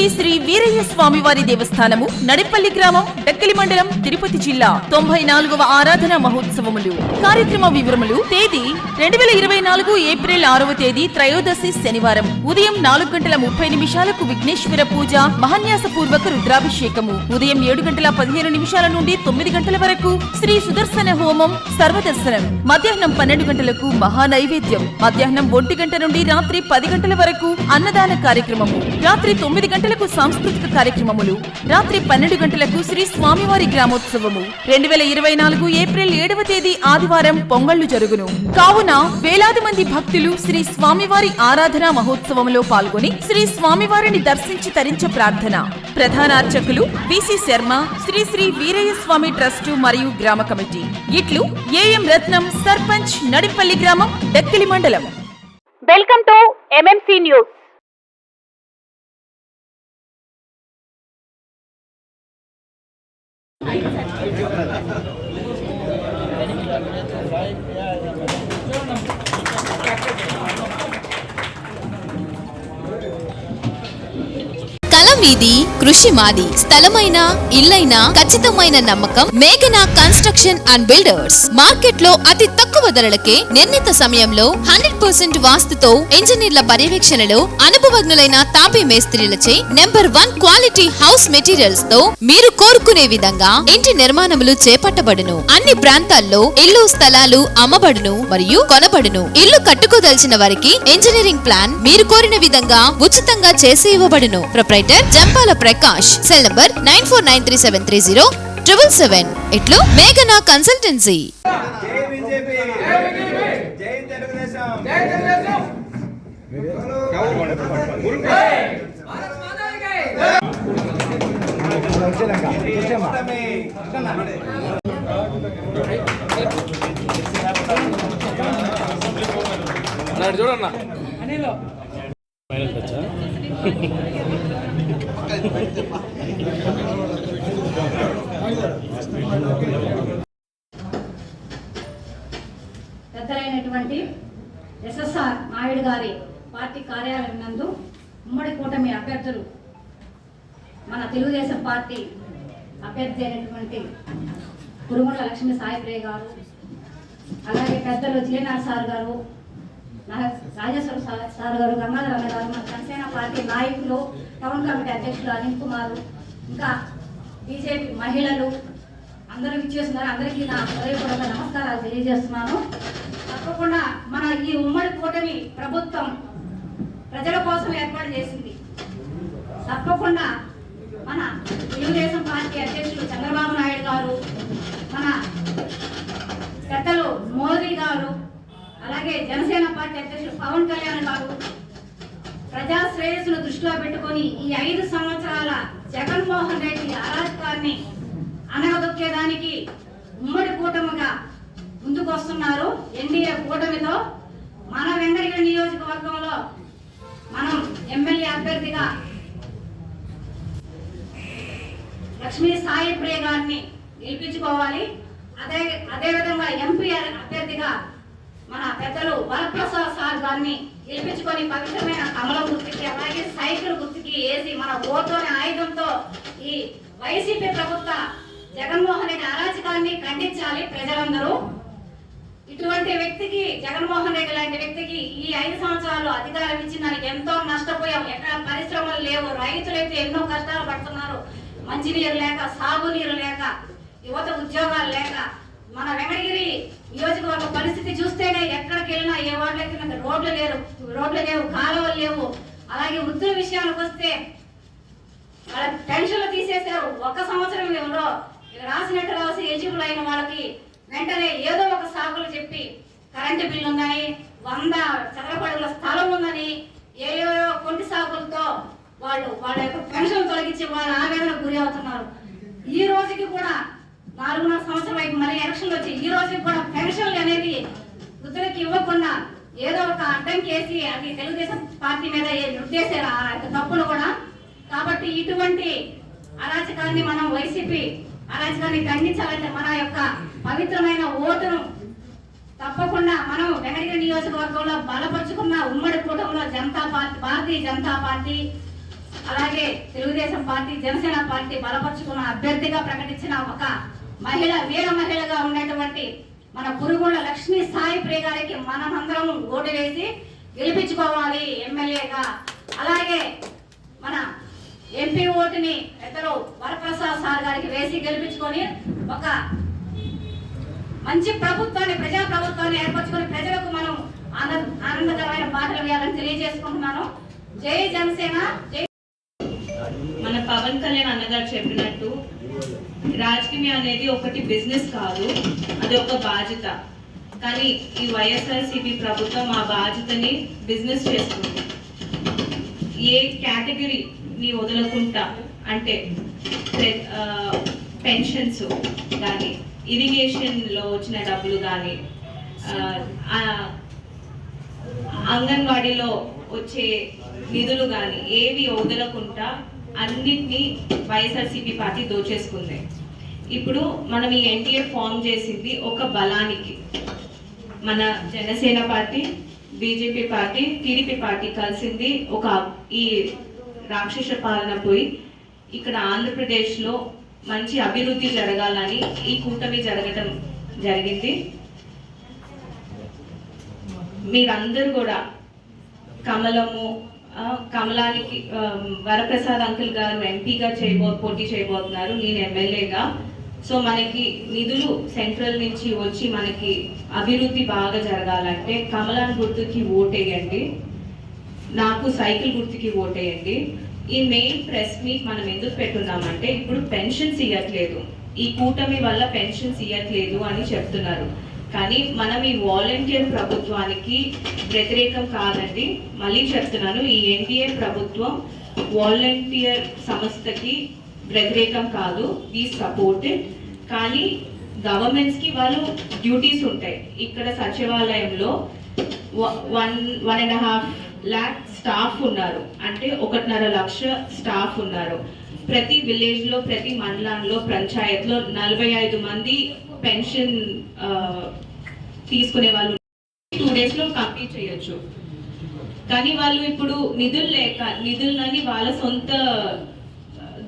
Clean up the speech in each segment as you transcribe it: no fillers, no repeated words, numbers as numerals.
శ్రీ శ్రీ వీరయ్య స్వామి వారి దేవస్థానము నడిపల్లి గ్రామం డక్కిలి మండలం తిరుపతి జిల్లా 94వ ఆరాధన మహోత్సవములు. కార్యక్రమ వివరములు. తేదీ 2024 ఏప్రిల్ 6వ తేదీ త్రయోదశి శనివారం ఉదయం 4:30 విఘ్నేశ్వర పూజ, మహాన్యాస పూర్వక రుద్రాభిషేకము. ఉదయం 7:15 నుండి 9 గంటల వరకు శ్రీ సుదర్శన హోమం, సర్వదర్శనం. మధ్యాహ్నం 12 గంటలకు మహానైవేద్యం. మధ్యాహ్నం 1 గంట నుండి రాత్రి 10 గంటల వరకు అన్నదాన కార్యక్రమము. రాత్రి 9 గంటలకు సాంస్కృతిక కార్యక్రమములు. రాత్రి 12 గంటలకు శ్రీ స్వామివారి గ్రామోత్సవము. 2024 ఏప్రిల్ 7వ తేదీ ఆదివారం పొంగళ్లు జరుగును. కావున వేలాది మంది భక్తులు శ్రీ స్వామివారి ఆరాధన మహోత్సవంలో పాల్గొని శ్రీ స్వామివారిని దర్శించి తరించ ప్రార్థన. ప్రధాన అర్చకులు విసి శర్మ, శ్రీ శ్రీ వీరయ్య స్వామి ట్రస్టు మరియు గ్రామ కమిటీ. ఇట్లు ఏఎం రత్నం, సర్పంచ్, నడిపల్లి గ్రామం, డక్కిలి మండలం. Welcome to MMC news. కళ మీది, కృషి మాది. స్థలమైన, ఇల్లైనా ఖచ్చితమైన నమ్మకం మేఘనా కన్స్ట్రక్షన్ అండ్ బిల్డర్స్. మార్కెట్ లో అతి తక్కువ ధరలకే నిర్ణీత సమయంలో 100% వాస్తుతో, ఇంజనీర్ల పర్యవేక్షణలో అనుభవజ్ఞులైన తాపీ మేస్త్రీలచే నెంబర్ 1 క్వాలిటీ హౌస్ మెటీరియల్స్ తో మీరు కోరుకునే విధంగా ఇంటి నిర్మాణములు చేపట్టబడును. అన్ని ప్రాంతాల్లో ఇల్లు స్థలాలు అమ్మబడును మరియు కొనబడును. ఇల్లు కట్టుకోదలిచిన వారికి ఇంజనీరింగ్ ప్లాన్ మీరు కోరిన విధంగా ఉచితంగా చేసి ఇవ్వబడును. Proprietor Jampala Prakash. Cell number 9493307777. ఇట్లు మేఘనా కన్సల్టెన్సీ. చూడన్నా పెద్దలైనటువంటి ఎస్ఎస్ఆర్ నాయుడు గారి పార్టీ కార్యాలయం నందు ఉమ్మడి కూటమి అభ్యర్థులు, మన తెలుగుదేశం పార్టీ అభ్యర్థి అయినటువంటి కురుమల లక్ష్మీ సాయిప్రియ గారు, అలాగే పెద్దలు జిఎన్ఆర్ సార్ గారు, రాజేశ్వర సార్ గారు, గంగాధర అన్న గారు, మన జనసేన పార్టీ నాయకులు, టౌన్ కమిటీ అధ్యక్షులు అనిల్ కుమార్, ఇంకా బీజేపీ మహిళలు అందరూ ఇచ్చేస్తున్నారు. అందరికీ నా హృదయపూర్వక నమస్కారాలు తెలియజేస్తున్నాను. తప్పకుండా మన ఈ ఉమ్మడి కూటమి ప్రభుత్వం ప్రజల కోసం ఏర్పాటు చేసింది. తప్పకుండా మన తెలుగుదేశం పార్టీ అధ్యక్షులు చంద్రబాబు నాయుడు గారు, మన పెద్దలు మోదీ గారు, అలాగే జనసేన పార్టీ అధ్యక్షులు పవన్ కళ్యాణ్ గారు ప్రజా శ్రేయస్సును దృష్టిలో పెట్టుకొని ఈ 5 సంవత్సరాల జగన్మోహన్ రెడ్డి అరాచకాన్ని అనగదొక్కేదానికి ఉమ్మడి కూటమిగా ముందుకు వస్తున్నారు. ఎన్డీఏ కూటమితో మన వెంకటగిరి నియోజకవర్గంలో మనం ఎమ్మెల్యే అభ్యర్థిగా లక్ష్మీ సాయిప్రియ గారిని గెలిపించుకోవాలి. అదేవిధంగా ఎంపీ అభ్యర్థిగా మన పెద్దలు వరప్రసాద్ సార్ గారిని గెలిపించుకొని పవిత్రమైన కమలం గుర్తుకి, అలాగే సైకిల్ గుర్తుకి వేసి మన ఓటు అనే ఆయుధంతో ఈ వైసీపీ ప్రభుత్వ జగన్మోహన్ రెడ్డి అరాచకాన్ని ఖండించాలి ప్రజలందరూ. ఇటువంటి వ్యక్తికి, జగన్మోహన్ రెడ్డి లాంటి వ్యక్తికి ఈ 5 సంవత్సరాలు అధికారం ఇచ్చిన దానికి ఎంతో నష్టపోయాం. ఎక్కడ పరిశ్రమలు లేవు, రైతులైతే ఎన్నో కష్టాలు పడుతున్నారు. మంచినీరు లేక, సాగునీరు లేక, యువత ఉద్యోగాలు లేక, మన వెంకటగిరి నియోజకవర్గ పరిస్థితి చూస్తేనే ఎక్కడికి వెళ్ళినా, ఏ వార్డులకి రోడ్లు లేవు, కాలువలు లేవు. అలాగే వృద్ధుల విషయానికి వస్తే వాళ్ళ పెన్షన్లు తీసేశారు. 1 సంవత్సరం రాసినట్టు రాసి ఎలిజిబుల్ అయిన వాళ్ళకి వెంటనే ఏదో ఒక సాకులు చెప్పి కరెంటు బిల్లు ఉందని, 100 చదరపు అడుగుల స్థలం ఉందని, ఏయో కొంటి సాకులతో వాళ్ళ యొక్క పెన్షన్ తొలగించి వాళ్ళ ఆవేదనకు గురి అవుతున్నారు. ఈ రోజుకి కూడా 4.5 సంవత్సరం అయిపోయి మళ్ళీ ఎలక్షన్లు వచ్చి ఈ రోజుకి కూడా పెన్షన్లు అనేది వృద్ధులకి ఇవ్వకుండా ఏదో ఒక అడ్డంకి వేసి అది తెలుగుదేశం పార్టీ మీద రుద్దేశారు ఆ తప్పులు కూడా. కాబట్టి ఇటువంటి అరాచకాన్ని మనం వైసీపీ అరాచకాన్ని ఖండించాలంటే మన యొక్క పవిత్రమైన ఓటును తప్పకుండా మనం వెంకటగిరి నియోజకవర్గంలో బలపరుచుకున్న ఉమ్మడి కూటమిలో భారతీయ జనతా పార్టీ అలాగే తెలుగుదేశం పార్టీ, జనసేన పార్టీ బలపరుచుకున్న అభ్యర్థిగా ప్రకటించిన ఒక మహిళ, వీర మహిళగా ఉన్నటువంటి మన పురుగుళ్ళ లక్ష్మీ సాయి ప్రియ గారికి మనమందరం ఓటు వేసి గెలిపించుకోవాలి ఎమ్మెల్యేగా. అలాగే మన ఎంపీ ఓటుని పెద్దలు వరప్రసాద్ సార్ గారికి వేసి గెలిపించుకొని ఒక మంచి ప్రభుత్వాన్ని, ప్రజా ప్రభుత్వాన్ని ఏర్పరచుకొని ప్రజలకు మనం ఆనందకరమైన బాటలు వేయాలని తెలియజేసుకుంటున్నాను. జై జనసేన, జై. మన పవన్ కళ్యాణ్ అన్నగారు చెప్పినట్టు రాజకీయం అనేది ఒకటి బిజినెస్ కాదు, అది ఒక బాధ్యత. కానీ ఈ వైఎస్ఆర్సీపీ ప్రభుత్వం ఆ బాధ్యతని బిజినెస్ చేస్తుంది. ఏ కేటగిరీని వదలకుండా అంటే పెన్షన్స్ కానీ, ఇరిగేషన్లో వచ్చిన డబ్బులు కానీ, అంగన్వాడీలో వచ్చే నిధులు కానీ ఏవి వదలకుండా అన్నిటినీ వైఎస్ఆర్సీపీ పార్టీ దోచేసుకుంది. ఇప్పుడు మనం ఈ ఎన్డీఏ ఫామ్ చేసింది ఒక బలానికి. మన Janasena party, BJP party, TDP party కలిసింది ఒక ఈ రాక్షస పాలన పోయి ఇక్కడ ఆంధ్రప్రదేశ్లో మంచి అభివృద్ధి జరగాలని ఈ కూటమి జరగటం జరిగింది. మీరందరూ కూడా కమలానికి వరప్రసాద్ అంకుల్ గారు ఎంపీగా పోటీ చేయబోతున్నారు, నేను ఎమ్మెల్యేగా. సో మనకి నిధులు సెంట్రల్ నుంచి వచ్చి మనకి అభివృద్ధి బాగా జరగాలంటే కమలాన్ గుర్తుకి ఓటేయండి, నాకు సైకిల్ గుర్తుకి ఓటేయండి. ఈ మెయిన్ ప్రెస్ మీట్ మనం ఎందుకు పెట్టున్నామంటే ఇప్పుడు పెన్షన్స్ ఇవ్వట్లేదు, ఈ కూటమి వల్ల పెన్షన్స్ ఇవ్వట్లేదు అని చెప్తున్నారు. కానీ మనం ఈ వాలంటీర్ ప్రభుత్వానికి వ్యతిరేకం కాదండి. మళ్ళీ చెప్తున్నాను, ఈ ఎన్డీఏ ప్రభుత్వం వాలంటీర్ సంస్థకి వ్యతిరేకం కాదు, వీ సపోర్ట్. కానీ గవర్నమెంట్స్కి వాళ్ళు డ్యూటీస్ ఉంటాయి. ఇక్కడ సచివాలయంలో 1.5 lakh స్టాఫ్ ఉన్నారు, అంటే 1.5 లక్ష స్టాఫ్ ఉన్నారు. ప్రతి విలేజ్లో, ప్రతి మండలంలో, పంచాయత్లో 45 మంది పెన్షన్ తీసుకునే వాళ్ళు 2 daysలో కంప్లీట్ చేయొచ్చు. కానీ వాళ్ళు ఇప్పుడు నిధులని వాళ్ళ సొంత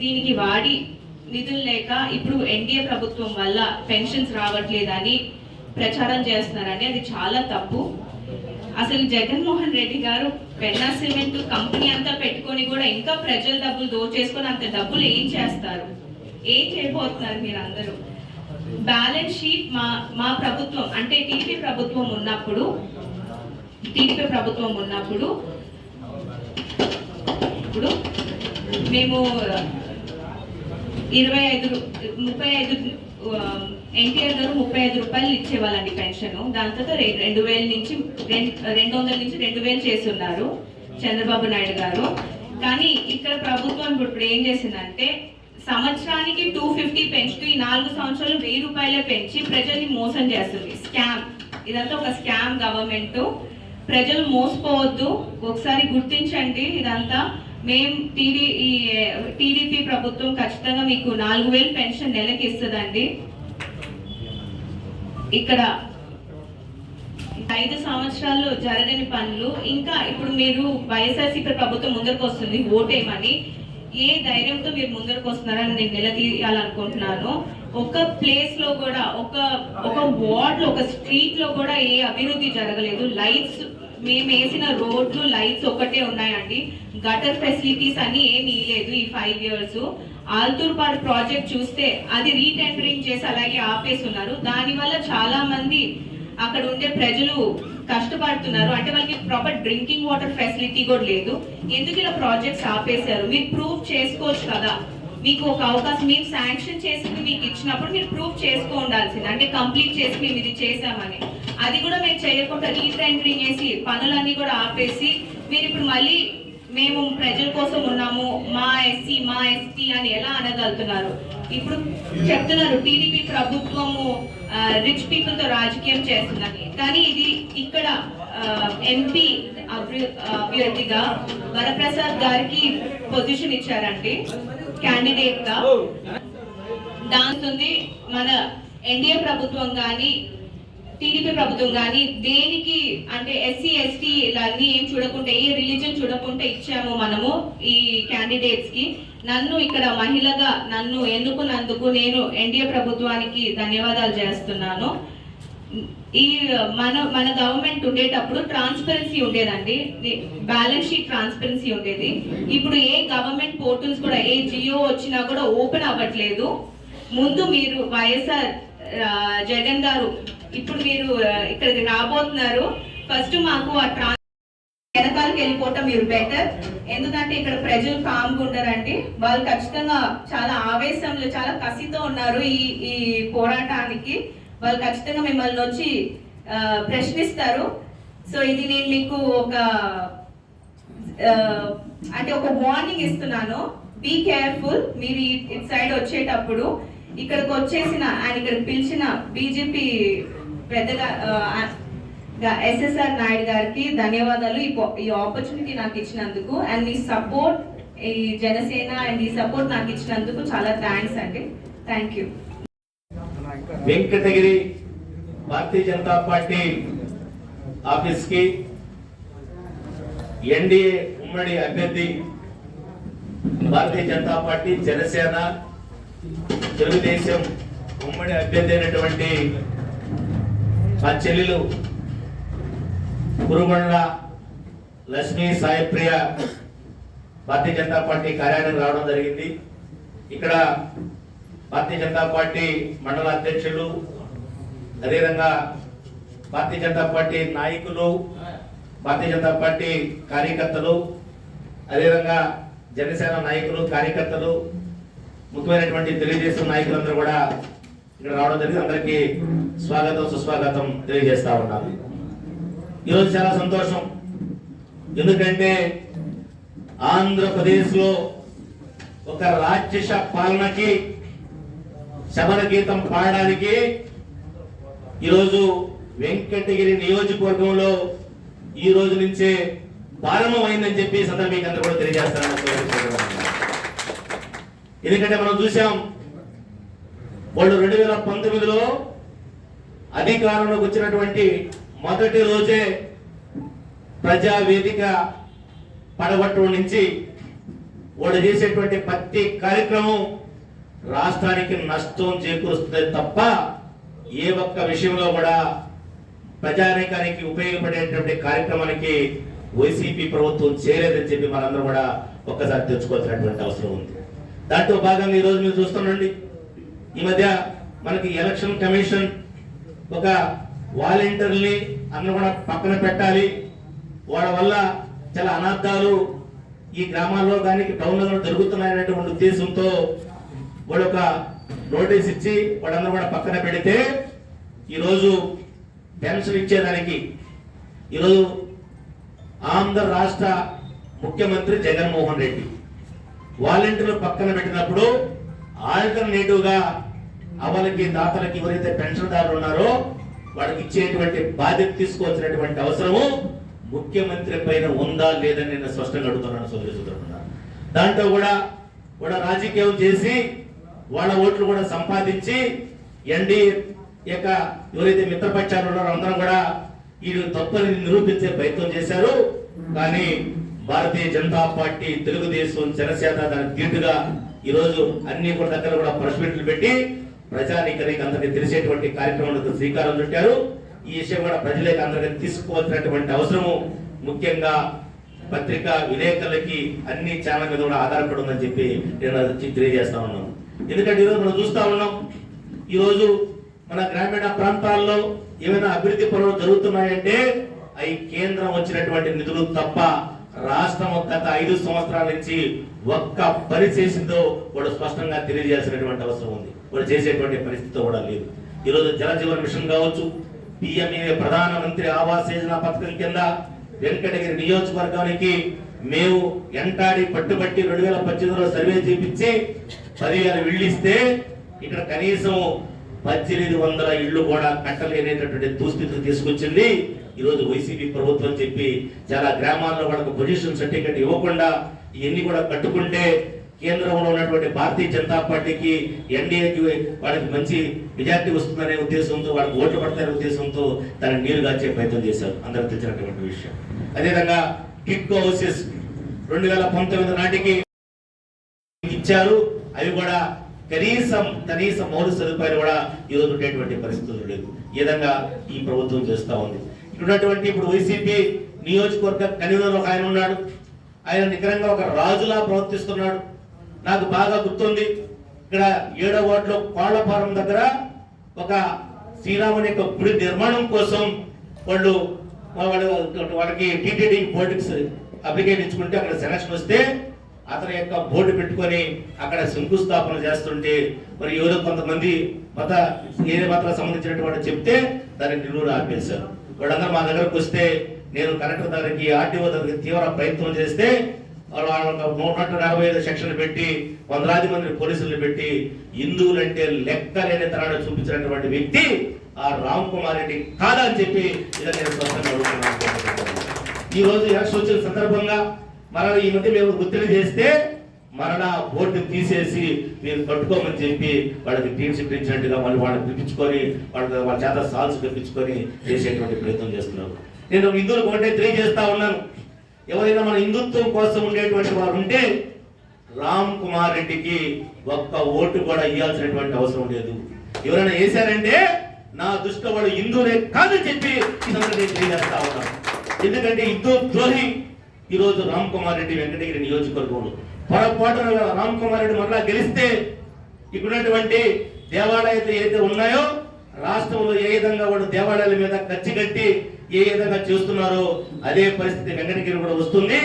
దీనికి వాడి నిధులు లేక ఇప్పుడు ఎన్డీఏ ప్రభుత్వం వల్ల పెన్షన్స్ రావట్లేదని ప్రచారం చేస్తున్నారని అది చాలా తప్పు. అసలు జగన్మోహన్ రెడ్డి గారు పెన్నా సిమెంట్ కంపెనీ అంతా పెట్టుకొని కూడా ఇంకా ప్రజల డబ్బులు దోచేసుకొని అంత డబ్బులు ఏం చేస్తారు, ఏం చేయబోతున్నారు మీరు అందరూ? బ్యాలెన్స్ షీట్ మా ప్రభుత్వం అంటే టీడీపీ ప్రభుత్వం ఉన్నప్పుడు ఇప్పుడు మేము 35 ఎన్టీఆర్ గారు 35 రూపాయలు ఇచ్చేవాళ్ళండి పెన్షన్. దాని తర్వాత 200 నుంచి 2000 చేస్తున్నారు చంద్రబాబు నాయుడు గారు. కానీ ఇక్కడ ప్రభుత్వం ఇప్పుడు ఏం చేసిందంటే సంవత్సరానికి 250 పెంచుతూ ఈ 4 సంవత్సరాలు 1000 రూపాయలే పెంచి ప్రజల్ని మోసం చేస్తుంది. స్కామ్, ఇదంతా ఒక స్కామ్ గవర్నమెంట్. ప్రజలు మోసపోవద్దు, ఒకసారి గుర్తించండి ఇదంతా. మేము టీడీపీ ప్రభుత్వం ఖచ్చితంగా మీకు 4000 పెన్షన్ నెలకి ఇస్తుందండి. ఇక్కడ 5 సంవత్సరాల్లో జరగని పనులు ఇంకా ఇప్పుడు మీరు వైఎస్ఆర్సీపీ ప్రభుత్వం ముందరకు వస్తుంది ఓటేయమని, ఏ ధైర్యంతో మీరు ముందరకు వస్తున్నారని నేను నిలదీయాలనుకుంటున్నాను. ఒక ప్లేస్ లో కూడా ఒక వార్డ్ లో, ఒక స్ట్రీట్ లో కూడా ఏ అభివృద్ధి జరగలేదు. లైట్స్ మేము వేసిన రోడ్లు, లైట్స్ ఒక్కటే ఉన్నాయండి. గటర్ ఫెసిలిటీస్ అని ఏమీ లేదు ఈ 5 years. ఆల్తూర్పాడు ప్రాజెక్ట్ చూస్తే అది రీటెండరింగ్ చేసి అలాగే ఆపేస్తున్నారు. దానివల్ల చాలా మంది అక్కడ ఉండే ప్రజలు కష్టపడుతున్నారు. అంటే వాళ్ళకి ప్రాపర్ డ్రింకింగ్ వాటర్ ఫెసిలిటీ కూడా లేదు. ఎందుకు ఇలా ప్రాజెక్ట్స్ ఆపేశారు? మీరు ప్రూవ్ చేసుకోవచ్చు కదా. మీకు ఒక అవకాశం, మేము శాంక్షన్ చేసింది మీకు ఇచ్చినప్పుడు మీరు ప్రూవ్ చేసుకో ఉండాల్సింది, అంటే కంప్లీట్ చేసి మేము ఇది చేసామని. అది కూడా మేము చేయకుండా రీటెండరింగ్ చేసి పనులన్నీ కూడా ఆపేసి మీరు ఇప్పుడు మళ్ళీ మేము ప్రజల కోసం ఉన్నాము, మా ఎస్సీ మా ఎస్టీ అని ఎలా అనగలుగుతున్నారు? ఇప్పుడు చెప్తున్నారు టీడీపీ ప్రభుత్వము రిచ్ పీపుల్ తో రాజకీయం చేస్తుందని. కానీ ఇది ఇక్కడ ఎంపీ అభ్యర్థిగా వరప్రసాద్ గారికి పొజిషన్ ఇచ్చారండి క్యాండిడేట్ గా. దాంతుంది మన ఎన్డీఏ ప్రభుత్వం కానీ టీడీపీ ప్రభుత్వం కానీ దేనికి అంటే ఎస్సీ ఎస్టీ ఇలాన్ని ఏం చూడకుండా, ఏ రిలీజన్ చూడకుండా ఇచ్చాము మనము ఈ క్యాండిడేట్స్ కి. నన్ను ఇక్కడ మహిళగా నన్ను ఎన్నుకున్నందుకు నేను ఎన్డీఏ ప్రభుత్వానికి ధన్యవాదాలు చేస్తున్నాను. ఈ మన గవర్నమెంట్ ఉండేటప్పుడు ట్రాన్స్పరెన్సీ ఉండేదండి, బ్యాలెన్స్ షీట్ ట్రాన్స్పరెన్సీ ఉండేది. ఇప్పుడు ఏ గవర్నమెంట్ పోర్టల్స్ కూడా, ఏ జియో వచ్చినా కూడా ఓపెన్ అవ్వట్లేదు. ముందు మీరు వైఎస్ఆర్ జగన్ గారు ఇప్పుడు మీరు ఇక్కడికి రాబోతున్నారు, ఫస్ట్ మాకు ఆ వెనకాలకి వెళ్ళిపోవటం మీరు బెటర్. ఎందుకంటే ఇక్కడ ప్రజలు కామ్గా ఉండరండి, వాళ్ళు ఖచ్చితంగా చాలా ఆవేశంలో చాలా కసితో ఉన్నారు ఈ పోరాటానికి. వాళ్ళు ఖచ్చితంగా మిమ్మల్ని వచ్చి ప్రశ్నిస్తారు. సో ఇది నేను మీకు ఒక వార్నింగ్ ఇస్తున్నాను, బీ కేర్ఫుల్. మీరు ఇటు సైడ్ వచ్చేటప్పుడు ఇక్కడికి వచ్చేసిన ఆయన ఇక్కడికి పిలిచిన బీజేపీ పెద్దగా ఎస్ఎస్ఆర్ నాయుడు గారికి ధన్యవాదాలు ఈ ఆపర్చునిటీ నాకు ఇచ్చినందుకు. అండ్ ఈ సపోర్ట్, ఈ జనసేన అండ్ ఈ సపోర్ట్ నాకు ఇచ్చినందుకు చాలా థ్యాంక్స్ అండి. Thank you. Venkatagiri Bharatiya Janata party office కి ఎన్డీఏ ఉమ్మడి అభ్యర్థి భారతీయ జనతా పార్టీ, జనసేన, తెలుగుదేశం ఉమ్మడి అభ్యర్థి అయినటువంటి మా చెల్లెలు కురుగొండ లక్ష్మీ సాయిప్రియ భారతీయ జనతా పార్టీ కార్యాలయం రావడం జరిగింది. ఇక్కడ భారతీయ జనతా పార్టీ మండల అధ్యక్షులు, అదేవిధంగా భారతీయ జనతా పార్టీ నాయకులు, భారతీయ జనతా పార్టీ కార్యకర్తలు, అదేవిధంగా జనసేన నాయకులు, కార్యకర్తలు, ముఖ్యమైనటువంటి తెలుగుదేశం నాయకులందరూ కూడా ఇక్కడ రావడం జరిగింది. అందరికీ స్వాగతం సుస్వాగతం తెలియజేస్తా ఉన్నాను. ఈరోజు చాలా సంతోషం, ఎందుకంటే ఆంధ్రప్రదేశ్ లో ఒక రాక్షస పాలనకి శబర గీతం పాడడానికి ఈరోజు వెంకటగిరి నియోజకవర్గంలో ఈ రోజు నుంచే ప్రారంభమైందని చెప్పి సందర్భంగా అందరూ కూడా తెలియజేస్తారని. ఎందుకంటే మనం చూసాం, వాళ్ళు 2019లో అధికారంలోకి వచ్చినటువంటి మొదటి రోజే ప్రజావేదిక పడగొట్టడం నుంచి వాడు చేసేటువంటి ప్రతి కార్యక్రమం రాష్ట్రానికి నష్టం చేకూరుస్తుంది తప్ప ఏ ఒక్క విషయంలో కూడా ప్రజానీకానికి ఉపయోగపడేటువంటి కార్యక్రమానికి వైసీపీ ప్రభుత్వం చేయలేదని చెప్పి మనందరూ కూడా ఒక్కసారి తెచ్చుకోవాల్సినటువంటి అవసరం ఉంది. దాంట్లో భాగంగా ఈరోజు మీరు చూస్తున్నాండి, ఈ మధ్య మనకి ఎలక్షన్ కమిషన్ ఒక వాలంటీర్ని అందరూ కూడా పక్కన పెట్టాలి, వాళ్ళ వల్ల చాలా అనార్థాలు ఈ గ్రామాల్లో కానీ టౌన్లో జరుగుతున్నాయనేటువంటి ఉద్దేశంతో వాడు ఒక నోటీస్ ఇచ్చి వాళ్ళందరూ కూడా పక్కన పెడితే ఈరోజు పెన్షన్ ఇచ్చేదానికి ఈరోజు ఆంధ్ర రాష్ట్ర ముఖ్యమంత్రి జగన్మోహన్ రెడ్డి వాలంటీర్లు పక్కన పెట్టినప్పుడు ఆల్టర్నేటివ్ గా అవలకి దాతలకి ఎవరైతే పెన్షన్దారులు ఉన్నారో వాళ్ళకి ఇచ్చేటువంటి బాధ్యత తీసుకోవాల్సినటువంటి అవసరము ముఖ్యమంత్రి పైన ఉందా లేదని నేను స్పష్టంగా అడుగుతున్నాను సోదరులారా. దాంట్లో కూడా రాజకీయం చేసి వాళ్ళ ఓట్లు కూడా సంపాదించి ఎన్డీఏ యొక్క ఎవరైతే మిత్రపక్షాలు ఉన్నారో అందరం కూడా ఈ తప్పని నిరూపించే ప్రయత్నం చేశారు. కానీ భారతీయ జనతా పార్టీ, తెలుగుదేశం, జనసేన దానికి దీటుగా ఈ రోజు అన్ని కూడా దగ్గర కూడా ప్రెస్ మీట్లు పెట్టి ప్రజానీకానికి అందరికీ తెలిసేటువంటి కార్యక్రమాలకు శ్రీకారం చుట్టారు. ఈ విషయం కూడా ప్రజలకు అందరికీ తీసుకోవాల్సినటువంటి అవసరము ముఖ్యంగా పత్రికా విలేకరులకి అన్ని ఛానల్ మీద కూడా ఆధారపడి ఉందని చెప్పి నేను తెలియజేస్తా ఉన్నాను. ఎందుకంటే ఈరోజు మనం చూస్తా ఉన్నాం, ఈరోజు మన గ్రామీణ ప్రాంతాల్లో ఏమైనా అభివృద్ధి పనులు జరుగుతున్నాయంటే అవి కేంద్రం వచ్చినటువంటి నిధులు తప్ప రాష్ట్రం గత 5 సంవత్సరాల నుంచి ఒక్క పని చేసిందో వాడు స్పష్టంగా తెలియజేయాల్సినటువంటి అవసరం ఉంది. వాడు చేసేటువంటి పరిస్థితి కూడా లేదు. ఈరోజు జలజీవన్ మిషన్ కావచ్చు, పిఎంఏ ప్రధానమంత్రి ఆవాస్ యోజన పథకం కింద వెంకటగిరి నియోజకవర్గానికి మేము ఎంటాడి పట్టుబట్టి 2018లో సర్వే చేపించి 10,000 ఇళ్ళు ఇస్తే ఇక్కడ కనీసం 1800 ఇళ్ళు కూడా కట్టలేనేటటువంటి దుస్థితికి తీసుకొచ్చింది ఈరోజు వైసీపీ ప్రభుత్వం. చెప్పి చాలా గ్రామాల్లో కూడా పొజిషన్ సర్టిఫికెట్ ఇవ్వకుండా ఇవన్నీ కూడా కట్టుకుంటే కేంద్రంలో ఉన్నటువంటి భారతీయ జనతా పార్టీకి ఎన్డీఏకి వాళ్ళకి మంచి మెజార్టీ వస్తుందనే ఉద్దేశంతో, వాళ్ళకి ఓట్లు పడతాయనే ఉద్దేశంతో దాన్ని నీరు కాచే ప్రయత్నం చేశారు, అందరూ తెలిసినటువంటి విషయం. అదేవిధంగా టిడ్కో హౌసెస్ 2019 నాటికి ఇచ్చారు, అవి కూడా కనీస మౌలిక సదుపాయాలు కూడా ఈరోజు ఉండేటువంటి పరిస్థితులు లేదు. ఈ విధంగా ఈ ప్రభుత్వం చేస్తూ ఉంది. ఇప్పుడున్నటువంటి ఇప్పుడు వైసీపీ నియోజకవర్గ కన్వీనర్ ఒక ఆయన ఉన్నాడు, ఆయన నికరంగా ఒక రాజులా ప్రవర్తిస్తున్నాడు. నాకు బాగా గుర్తుంది, ఇక్కడ 7వ వార్డులో కోళ్లపారం దగ్గర ఒక శ్రీరాముని యొక్క గుడి నిర్మాణం కోసం వాళ్ళకి టీటీడీ బోర్డుకి అప్లికేషన్ ఇచ్చుకుంటే అక్కడ సెలక్షన్ వస్తే అతని యొక్క బోర్డు పెట్టుకొని అక్కడ శంకుస్థాపన చేస్తుంటే మరి ఎవరో కొంతమంది ఏదే మతాలకు సంబంధించినటువంటి చెప్తే దాన్ని నిలువురు ఆపేశారు. వాళ్ళందరూ మా దగ్గరకు వస్తే నేను కలెక్టర్ దగ్గరికి, ఆర్టీఓ దగ్గరికి తీవ్ర ప్రయత్నం చేస్తే 145 సెక్షన్లు పెట్టి 100 మంది పోలీసులు పెట్టి హిందువులంటే లెక్కలేని తరాన్ని చూపించినటువంటి వ్యక్తి ఆ రామ్ కుమార్ రెడ్డి కాదని చెప్పి ఇలా నేను స్పష్టంగా అడుగుతున్నాను. ఈ రోజు ఎలక్షన్ వచ్చిన సందర్భంగా మరలా ఈ మధ్య మేము ఒత్తిడి చేస్తే మరలా బోర్డు తీసేసి మీరు కట్టుకోమని చెప్పి వాళ్ళకి టీమ్స్ ఇప్పించినట్టుగా మళ్ళీ వాళ్ళని పిలిపించుకొని వాళ్ళ చేత సాల్స్ తెప్పించుకొని చేసేటువంటి ప్రయత్నం చేస్తున్నారు. నేను హిందువులకు ఒకటే తెలియజేస్తా ఉన్నాను, ఎవరైనా మన హిందుత్వం కోసం ఉండేటువంటి వారు ఉంటే రామ్ కుమార్ రెడ్డికి ఒక్క ఓటు కూడా ఇవ్వాల్సినటువంటి అవసరం లేదు. ఎవరైనా వేశారంటే నా దృష్టిలో వాడు హిందువులే కాదని చెప్పి ఇదంతా నేను తెలియజేస్తా ఉన్నాను. ఎందుకంటే హిందూ ద్రోహి ఈరోజు రామ్ కుమార్ రెడ్డి వెంకటగిరి నియోజకవర్గంలో పొరపాటున రామ్ కుమార్ రెడ్డి మరలా గెలిస్తే ఇప్పుడున్నటువంటి దేవాలయాలు ఏదైతే ఉన్నాయో రాష్ట్రంలో ఏ విధంగా వాడు దేవాలయాల మీద కచ్చి కట్టి ఏ విధంగా చేస్తున్నారో అదే పరిస్థితి వెంకటగిరి కూడా వస్తుంది.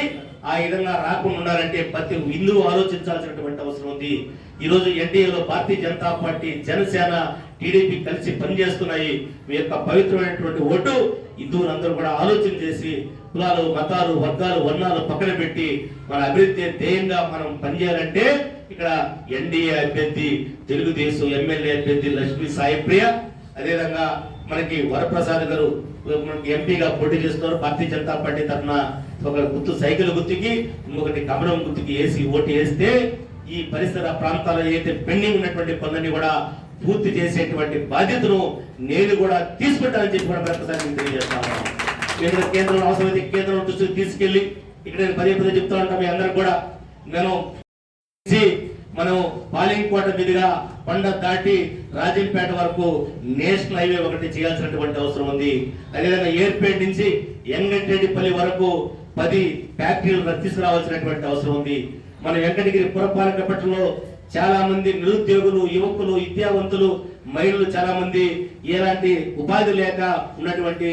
ఆ విధంగా రాకుండా ఉండాలంటే ప్రతి హిందువు ఆలోచించాల్సినటువంటి అవసరం ఉంది. ఈ రోజు ఎన్డీఏలో భారతీయ జనతా పార్టీ, జనసేన, టీడీపీ కలిసి పనిచేస్తున్నాయి. మీ యొక్క పవిత్రమైనటువంటి ఓటు హిందువులందరూ కూడా ఆలోచన చేసి కులాలు, మతాలు, వర్గాలు, వర్ణాలు పక్కన పెట్టి మన అభివృద్ధి ధ్యేయంగా మనం పనిచేయాలంటే ఇక్కడ ఎన్డీఏ అభ్యర్థి, తెలుగుదేశం ఎమ్మెల్యే అభ్యర్థి లక్ష్మీ సాయిప్రియ, అదేవిధంగా మనకి వరప్రసాద్ గారు మనకి ఎంపీగా పోటీ చేస్తున్నారు. భారతీయ జనతా పార్టీ తరఫున ఒక గుర్తు సైకిల్ గుర్తుకి, ఇంకొకటి కమలం గుర్తుకి వేసి ఓటు వేస్తే ఈ పరిసర ప్రాంతాల్లో ఏదైతే పెండింగ్ ఉన్నటువంటి పనులన్నీ కూడా పూర్తి చేసేటువంటి బాధ్యతను నేను కూడా తీసుకుంటానని చెప్పి కూడా మరొకసారి తెలియజేస్తాను. కేంద్రం అవసరమైతే కేంద్రం దృష్టికి తీసుకెళ్లి ఇక్కడ నేను పదే చెప్తా ఉంటాం మీ అందరికి కూడా, మనం పాలింగ్కోట మీదుగా కొండ దాటి రాజంపేట వరకు నేషనల్ హైవే ఒకటి చేయాల్సినటువంటి అవసరం ఉంది. అదేవిధంగా ఏర్పేట నుంచి ఎంగంటేటిపల్లి వరకు 10 ఫ్యాక్టరీలు తీసుకురావాల్సినటువంటి అవసరం ఉంది. మన వెంకటగిరి పురపాలక పట్టణంలో చాలా మంది నిరుద్యోగులు, యువకులు, విద్యావంతులు, మహిళలు చాలా మంది ఎలాంటి ఉపాధి లేక ఉన్నటువంటి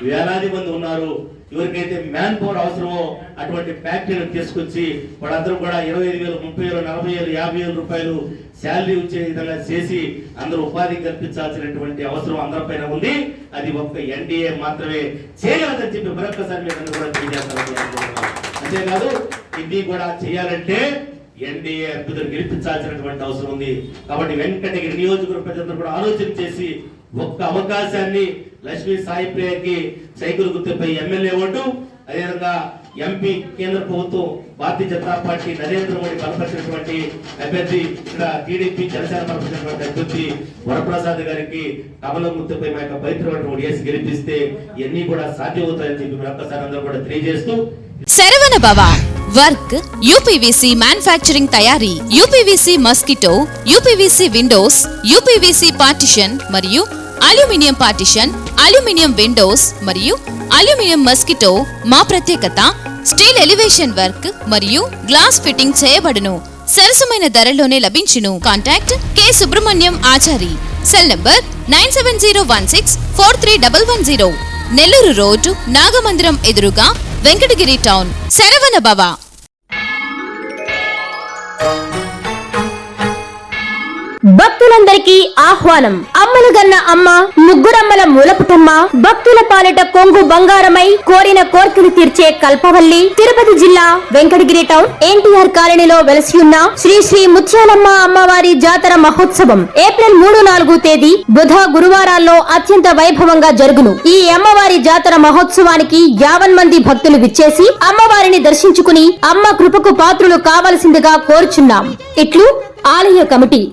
వేలాది మంది ఉన్నారు. ఎవరికైతే మ్యాన్ పవర్ అవసరమో అటువంటి ఫ్యాక్టరీలను తీసుకొచ్చి వాళ్ళందరూ కూడా 25,000, 30,000, 40,000, 50,000 రూపాయలు శాలరీ వచ్చే విధంగా చేసి అందరూ ఉపాధి కల్పించాల్సినటువంటి అవసరం అందరిపైన ఉంది. అది ఒక్క ఎన్డీఏ మాత్రమే చేయగలదని చెప్పి మరొకసారి మీరు కూడా తెలియజేస్తాను. అంతేకాదు ఇది కూడా చేయాలంటే ఎన్డీఏ అభ్యర్థులు గెలిపించాల్సినటువంటి అవసరం ఉంది. కాబట్టి వెంకటగిరి నియోజకవర్గ ప్రజలందరూ కూడా ఆలోచన చేసి ఒక్క అవకాశాన్ని లక్ష్మీ సాయిప్రియకి సైకిల్ గుర్తుపై ఎమ్మెల్యే ఓటు, అదేవిధంగా ఎంపీ కేంద్ర ప్రభుత్వం భారతీయ జనతా పార్టీ నరేంద్ర మోడీ బలపరిచినటువంటి అభ్యర్థి, ఇక్కడ టీడీపీ జనసేన బలపరిచినటువంటి అభ్యర్థి వరప్రసాద్ గారికి కమలం గుర్తుపై మా యొక్క పవిత్రమైన ఓటు గెలిపిస్తే ఇవన్నీ కూడా సాధ్యమవుతాయని చెప్పి మరొకసారి అందరూ కూడా తెలియజేస్తూ శరవణ భవ వర్క్ యూపీవీసీ మ్యానుఫ్యాక్చరింగ్ తయారీ, UPVC mosquito, UPVC Windows, UPVC partition మరియు అల్యూమినియం పార్టిషన్, అల్యూమినియం విండోస్ మరియు అల్యూమినియం మస్కిటో. మా ప్రత్యేకత స్టీల్ ఎలివేషన్ వర్క్ మరియు గ్లాస్ ఫిట్టింగ్ చేయబడును. సరసమైన ధరలోనే లభించును. Contact K Subrahmanyam Achari, cell number 9706431110, Nellore road, Nagamandiram ఎదురుగా, వెంకటగిరి టౌన్. శరవణ భవ. భక్తులందరికీ ఆహ్వానం. అమ్మలగన్న అమ్మ, ముగ్గురమ్మల మూలపుటమ్మ, భక్తుల పాలిట కొంగు బంగారమై కోరిన కోర్కెలు తీర్చే కల్పవల్లి, తిరుపతి జిల్లా వెంకటగిరి టౌన్ ఎన్టీఆర్ కాలనీలో వెలసి ఉన్న శ్రీ శ్రీ ముత్యాలమ్మ అమ్మవారి జాతర మహోత్సవం ఏప్రిల్ 3-4 తేదీ బుధ గురువారాల్లో అత్యంత వైభవంగా జరుగును. ఈ అమ్మవారి జాతర మహోత్సవానికి 50 మంది భక్తులు విచ్చేసి అమ్మవారిని దర్శించుకుని అమ్మ కృపకు పాత్రులు కావలసిందిగా కోరుచున్నాం. ఇట్లు ఆలయ కమిటీ.